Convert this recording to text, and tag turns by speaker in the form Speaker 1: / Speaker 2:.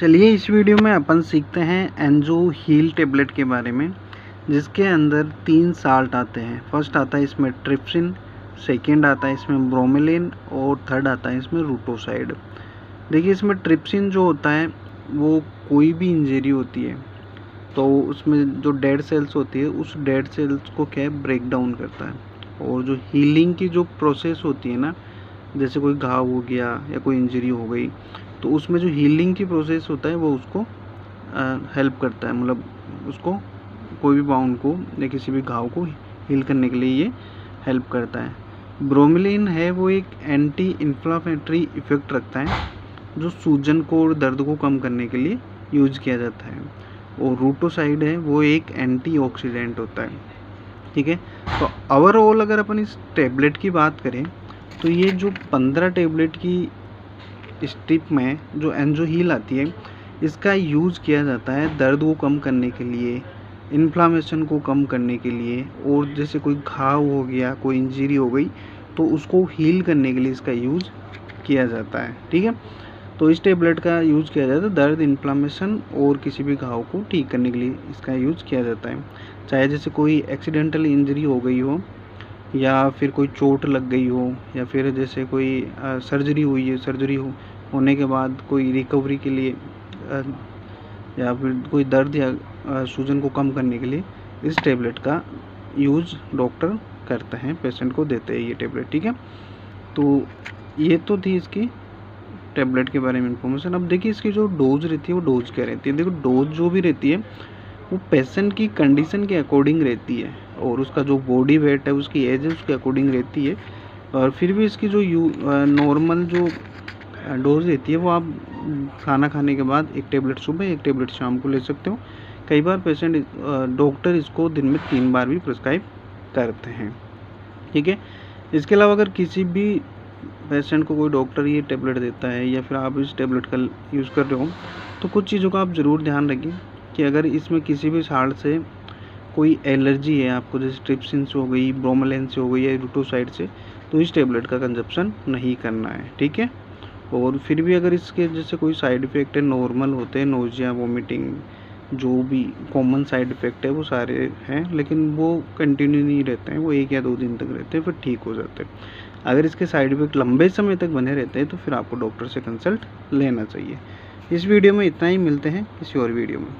Speaker 1: चलिए इस वीडियो में अपन सीखते हैं एंजो हील टेबलेट के बारे में, जिसके अंदर 3 साल्ट आते हैं। फर्स्ट आता है इसमें ट्रिप्सिन, सेकंड आता है इसमें ब्रोमेलिन और थर्ड आता है इसमें रूटोसाइड। देखिए इसमें ट्रिप्सिन जो होता है वो कोई भी इंजरी होती है तो उसमें जो डेड सेल्स होती है उस डेड सेल्स को क्या है ब्रेक डाउन करता है, और जो हीलिंग की जो प्रोसेस होती है ना, जैसे कोई घाव हो गया या कोई इंजरी हो गई तो उसमें जो हीलिंग की प्रोसेस होता है वो उसको हेल्प करता है, मतलब उसको कोई भी बाउंड को या किसी भी घाव को हील करने के लिए ये हेल्प करता है। ब्रोमेलिन है वो एक एंटी इन्फ्लामेटरी इफेक्ट रखता है जो सूजन को और दर्द को कम करने के लिए यूज किया जाता है, और रूटोसाइड है वो एक एंटीऑक्सीडेंट होता है। ठीक है, तो ओवरऑल अगर अपन इस टेबलेट की बात करें तो ये जो 15 टेबलेट की स्ट्रिप में जो एंजो हील आती है इसका यूज़ किया जाता है दर्द को कम करने के लिए, इन्फ्लामेशन को कम करने के लिए, और जैसे कोई घाव हो गया, कोई इंजरी हो गई तो उसको हील करने के लिए इसका यूज़ किया जाता है। ठीक है, तो इस टेबलेट का यूज़ किया जाता है दर्द, इन्फ्लामेशन और किसी भी घाव को ठीक करने के लिए इसका यूज़ किया जाता है। चाहे जैसे कोई एक्सीडेंटल इंजरी हो गई हो, या फिर कोई चोट लग गई हो, या फिर जैसे कोई सर्जरी हुई है, सर्जरी होने के बाद कोई रिकवरी के लिए, या फिर कोई दर्द या सूजन को कम करने के लिए इस टेबलेट का यूज़ डॉक्टर करते हैं, पेशेंट को देते हैं ये टेबलेट। ठीक है, तो ये तो थी इसकी टेबलेट के बारे में इंफॉर्मेशन। अब देखिए इसकी जो डोज रहती है वो डोज क्या रहती है। देखो डोज जो भी रहती है वो पेशेंट की कंडीशन के अकॉर्डिंग रहती है, और उसका जो बॉडी वेट है, उसकी एज है, उसके अकॉर्डिंग रहती है। और फिर भी इसकी जो नॉर्मल जो डोज रहती है वो आप खाना खाने के बाद 1 टेबलेट सुबह, 1 टेबलेट शाम को ले सकते हो। कई बार पेशेंट डॉक्टर इसको दिन में 3 बार भी प्रिस्क्राइब करते हैं। ठीक है, इसके अलावा अगर किसी भी पेशेंट को कोई डॉक्टर ये टेबलेट देता है या फिर आप इस टेबलेट का यूज़ कर रहे हो तो कुछ चीज़ों का आप ज़रूर ध्यान रखिए कि अगर इसमें किसी भी साल्ट से कोई एलर्जी है आपको, जैसे ट्रिप्सिन से हो गई, ब्रोमेलिन से हो गई या रूटोसाइड से, तो इस टेबलेट का कंजप्शन नहीं करना है। ठीक है, और फिर भी अगर इसके जैसे कोई साइड इफ़ेक्ट है, नॉर्मल होते हैं, नोजिया, वोमिटिंग, जो भी कॉमन साइड इफ़ेक्ट है वो सारे हैं, लेकिन वो कंटिन्यू नहीं रहते हैं, वो 1 या 2 दिन तक रहते हैं, फिर ठीक हो जाते हैं। अगर इसके साइड इफ़ेक्ट लंबे समय तक बने रहते हैं तो फिर आपको डॉक्टर से कंसल्ट लेना चाहिए। इस वीडियो में इतना ही, मिलते हैं किसी और वीडियो में।